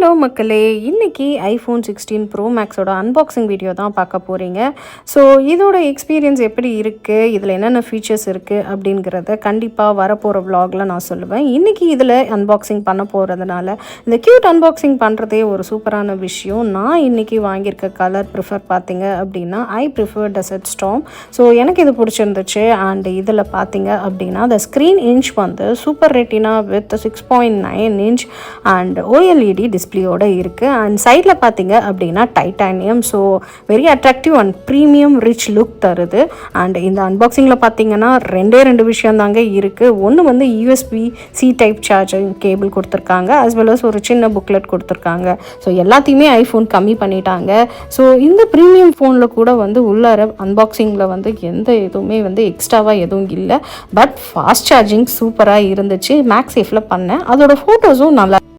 Hello மக்களே, இன்றைக்கி iPhone 16 bro மேக்ஸோட unboxing video தான் பார்க்க போகிறீங்க. ஸோ இதோட எக்ஸ்பீரியன்ஸ் எப்படி இருக்குது, இதில் என்னென்ன ஃபீச்சர்ஸ் இருக்குது அப்படிங்கிறத கண்டிப்பாக வரப்போகிற விலாகில் நான் சொல்லுவேன். இன்றைக்கி இதில் அன்பாக்சிங் பண்ண போகிறதுனால இந்த க்யூட் அன்பாக்சிங் பண்ணுறதே ஒரு சூப்பரான விஷயம். நான் இன்றைக்கி வாங்கியிருக்க கலர் ப்ரிஃபர் பார்த்தீங்க அப்படின்னா I prefer desert storm. So எனக்கு இது பிடிச்சிருந்துச்சு. அண்ட் இதில் பார்த்தீங்க அப்படின்னா the ஸ்க்ரீன் இன்ச் வந்து super retina with 6.9 inch and OLED டிஸ்பிளேயோட இருக்குது. அண்ட் சைடில் பார்த்தீங்க அப்படின்னா titanium. So very attractive and premium rich look தருது. அண்ட் இந்த அன்பாக்சிங்கில் பார்த்தீங்கன்னா ரெண்டு விஷயம் தாங்க இருக்குது. ஒன்று வந்து USB-C டைப் சார்ஜிங் கேபிள் கொடுத்துருக்காங்க, as well as ஒரு சின்ன புக்லெட் கொடுத்துருக்காங்க. ஸோ எல்லாத்தையுமே ஐஃபோன் கம்மி பண்ணிட்டாங்க. ஸோ இந்த ப்ரீமியம் ஃபோனில் கூட வந்து உள்ளார அன்பாக்சிங்கில் வந்து எந்த எதுவுமே வந்து எக்ஸ்ட்ராவாக எதுவும் இல்லை. பட் ஃபாஸ்ட் சார்ஜிங் சூப்பராக இருந்துச்சு. மேக்ஸேஃபில் பண்ணேன். அதோட ஃபோட்டோஸும் நல்லா